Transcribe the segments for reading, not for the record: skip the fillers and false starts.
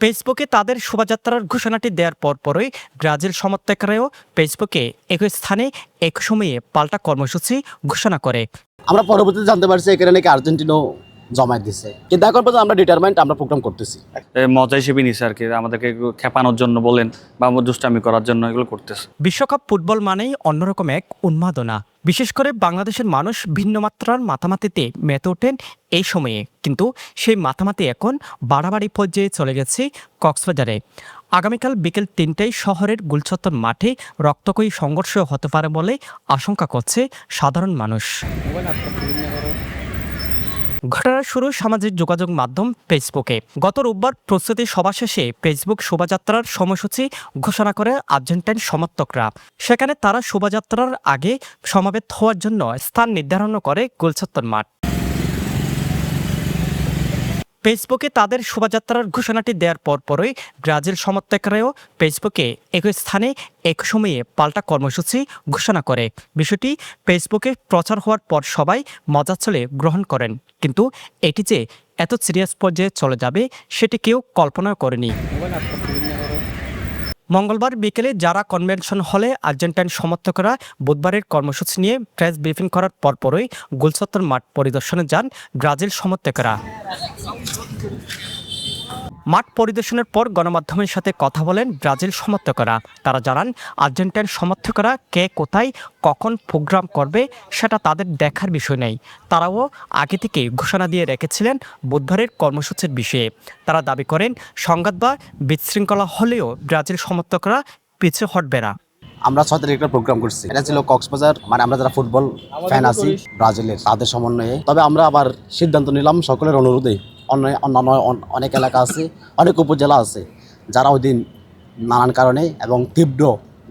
ফেসবুকে তাদের শোভাযাত্রার ঘোষণাটি দেওয়ার পরপরই ব্রাজিল সমর্থকরাও ফেসবুকে একই স্থানে এক সময়ে পাল্টা কর্মসূচি ঘোষণা করে। আমরা পরবর্তীতে জানতে পারছি এখানে নাকি আর্জেন্টিনাও জমায়েত দিছে, কিন্তু এখন পর্যন্ত আমরা ডিটারমাইন্ড আমরা প্রোগ্রাম করতেছি। মজা হিসেবে নিছে আর কি, আমাদেরকে খেপানোর জন্য বলেন বা দুষ্টামি করার জন্য এগুলো করতেছে। বিশ্বকাপ ফুটবল মানেই অন্যরকম এক উন্মাদনা। বিশেষ করে বাংলাদেশের মানুষ ভিন্ন মাত্রার মাতামাতিতে মেতে ওঠেন এই সময়ে, কিন্তু সেই মাতামাতি এখন বাড়াবাড়ি পর্যায়ে চলে গেছে কক্সবাজারে। আগামীকাল বিকেল ৩টায় শহরের গুলচত্বর মাঠে রক্তক্ষয়ী সংঘর্ষ হতে পারে বলে আশঙ্কা করছে সাধারণ মানুষ। ঘটনার শুরু সামাজিক যোগাযোগ মাধ্যম ফেসবুকে। গত রোববার প্রস্তুতি সভা শেষে ফেসবুক শোভাযাত্রার সময়সূচি ঘোষণা করে আর্জেন্টাইন সমর্থকরা। সেখানে তারা শোভাযাত্রার আগে সমাবেত হওয়ার জন্য স্থান নির্ধারণ করে গোলচত্বর মাঠ। ফেসবুকে তাদের শোভাযাত্রার ঘোষণাটি দেওয়ার পরপরই ব্রাজিল সমর্থকরাও ফেসবুকে একই স্থানে এক সময়ে পাল্টা কর্মসূচি ঘোষণা করে। বিষয়টি ফেসবুকে প্রচার হওয়ার পর সবাই মজা চলে গ্রহণ করেন, কিন্তু এটি যে এত সিরিয়াস পর্যায়ে চলে যাবে সেটি কেউ কল্পনা করেনি। মঙ্গলবার বিকেলে যারা কনভেনশন হলে আর্জেন্টাইন সমর্থকরা বুধবারের কর্মসূচি নিয়ে প্রেস ব্রিফিং করার পরপরই গোলচত্বর মাঠ পরিদর্শনে যান ব্রাজিল সমর্থকরা। মাঠ পরিদর্শনের পর গণমাধ্যমের সাথে কথা বলেন ব্রাজিল সমর্থকরা। তারা জানান, আর্জেন্টাইন সমর্থকরা কে কোথায় কখন প্রোগ্রাম করবে সেটা তাদের দেখার বিষয় নেই। তারাও আগে থেকে ঘোষণা দিয়ে রেখেছিলেন বুধবারের কর্মসূচির বিষয়ে। তারা দাবি করেন, সংঘাত বা বিশৃঙ্খলা হলেও ব্রাজিল সমর্থকরা পিছু হটবে না। আমরা ৬ তারিখ একটা প্রোগ্রাম করছি, এটা ছিল কক্সবাজার, মানে আমরা যারা ফুটবল ফ্যান আছি ব্রাজিলের তাদের সমন্বয়ে। তবে আমরা আবার সিদ্ধান্ত নিলাম সকলের অনুরোধে, অন্যান্য অনেক এলাকা আছে, অনেক উপজেলা আছে যারা ওই দিন নানান কারণে এবং তীব্র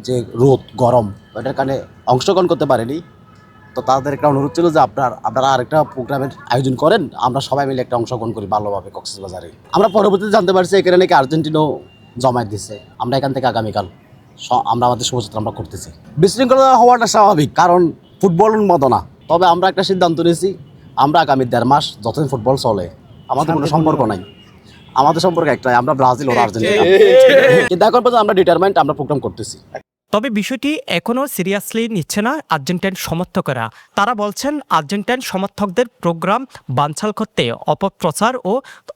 যে রোদ গরম ওইটার কারণে অংশগ্রহণ করতে পারেনি। তো তাদের একটা অনুরোধ ছিল যে আপনারা আরেকটা প্রোগ্রামের আয়োজন করেন, আমরা সবাই মিলে একটা অংশগ্রহণ করি ভালোভাবে কক্সবাজারে। আমরা পরবর্তীতে জানতে পারছি এখানে নাকি আর্জেন্টিনাও জমায়েত দিছে। আমরা এখান থেকে আগামীকাল আমরা আমাদের শোভাযাত্রা আমরা করতেছি। বিশৃঙ্খলা হওয়াটা স্বাভাবিক, কারণ ফুটবল উন্মাদনা। তবে আমরা একটা সিদ্ধান্ত নিয়েছি, আমরা আগামী ১.৫ মাস যতদিন ফুটবল চলে আমাদের কোনো সম্পর্ক নাই, আমাদের সম্পর্ক একটাই, আমরা ব্রাজিল ও আর্জেন্টিনা। কিন্তু এখন পর্যন্ত আমরা ডিটারমাইন্ড আমরা প্রোগ্রাম করতেছি। তবে বিষয়টি এখনও সিরিয়াসলি নিচ্ছে না আর্জেন্টাইন সমর্থকরা। তারা বলছেন, আর্জেন্টাইন সমর্থকদের প্রোগ্রাম বানচাল করতে অপপ্রচার ও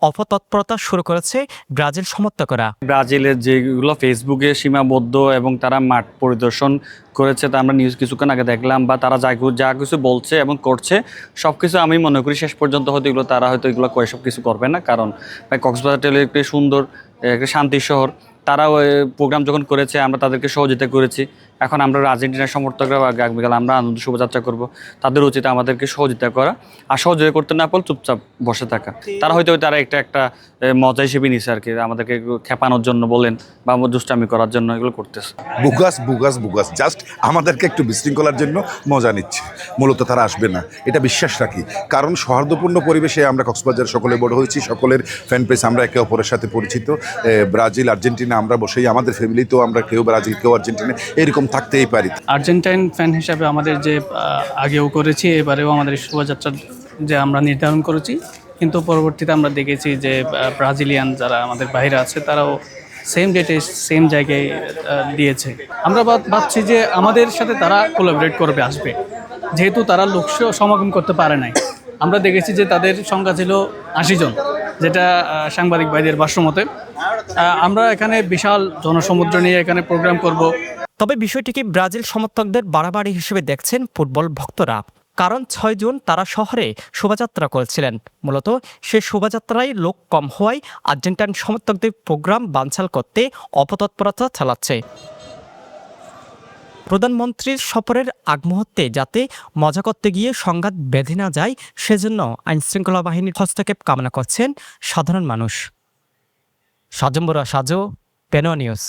অপতৎপরতা শুরু করেছে ব্রাজিল সমর্থকরা। ব্রাজিলের যেগুলো ফেসবুকে সীমাবদ্ধ এবং তারা মাঠ পরিদর্শন করেছে, তা আমরা নিউজ কিছুক্ষণ আগে দেখলাম, বা তারা যা কিছু বলছে এবং করছে সব কিছু আমি মনে করি শেষ পর্যন্ত হয়তো এগুলো তারা হয়তো এগুলো করে সব কিছু করবে না। কারণ কক্সবাজার একটি সুন্দর একটা শান্তির শহর, তারাও প্রোগ্রাম যখন করেছে আমরা তাদেরকে সহযোগিতা করেছি। এখন আমরা আর্জেন্টিনার সমর্থকরা আগামীকাল আমরা আনন্দ শোভাযাত্রা করব, তাদের উচিত আমাদেরকে সহযোগিতা করা, আর সহযোগিতা করতে না পারলে চুপচাপ বসে থাকা। তারা হয়তো তারা একটা মজা হিসেবে নিছে আর কি, আমাদেরকে খেপানোর জন্য বলেন বা দুষ্টামি করার জন্য এগুলো করতেছে। বুগাস জাস্ট আমাদেরকে একটু বিশৃঙ্খলার জন্য মজা নিচ্ছে, মূলত তারা আসবে না এটা বিশ্বাস রাখি। কারণ সৌহার্দ্যপূর্ণ পরিবেশে আমরা কক্সবাজার সকলে বড় হয়েছি, সকলের ফ্যান পেজ, আমরা একে অপরের সাথে পরিচিত। ব্রাজিল আর্জেন্টিনা আমরা বসেই আমাদের ফ্যামিলিতেও আমরা কেউ ব্রাজিল কেউ আর্জেন্টিনা এরকম থাকতেই পারি। আর্জেন্টাইন ফ্যান হিসাবে আমাদের যে আগেও করেছি, এবারেও আমাদের শোভাযাত্রার যে আমরা নির্ধারণ করেছি, কিন্তু পরবর্তীতে আমরা দেখেছি যে ব্রাজিলিয়ান যারা আমাদের বাইরে আছে তারাও সেম ডেটে সেম জায়গায় দিয়েছে। আমরা ভাবছি যে আমাদের সাথে তারা কোলাবরেট করবে, আসবে, যেহেতু তারা লোক সমাগম করতে পারে নাই। আমরা দেখেছি যে তাদের সংখ্যা ছিল ৮০ জন, যেটা সাংবাদিক ভাইদের ভাষ্যমতে। আমরা এখানে বিশাল জনসমুদ্র নিয়ে এখানে প্রোগ্রাম করব। তবে বিষয়টিকে ব্রাজিল সমর্থকদের বাড়াবাড়ি হিসেবে দেখছেন ফুটবল ভক্তরা। কারণ ৬ জুন তারা শহরে শোভাযাত্রা করেছিলেন। মূলত সে শোভাযাত্রায় লোক কম হওয়ায় আর্জেন্টাইন সমর্থকদের প্রোগ্রাম বানচাল করতে অপতৎপরতা চালাচ্ছে। প্রধানমন্ত্রীর সফরের আগ মুহূর্তে যাতে মজা করতে গিয়ে সংঘাত বেঁধে না যায়, সেজন্য আইনশৃঙ্খলা বাহিনীর হস্তক্ষেপ কামনা করছেন সাধারণ মানুষ। সাজম্বরা সাজো, পেনো নিউজ।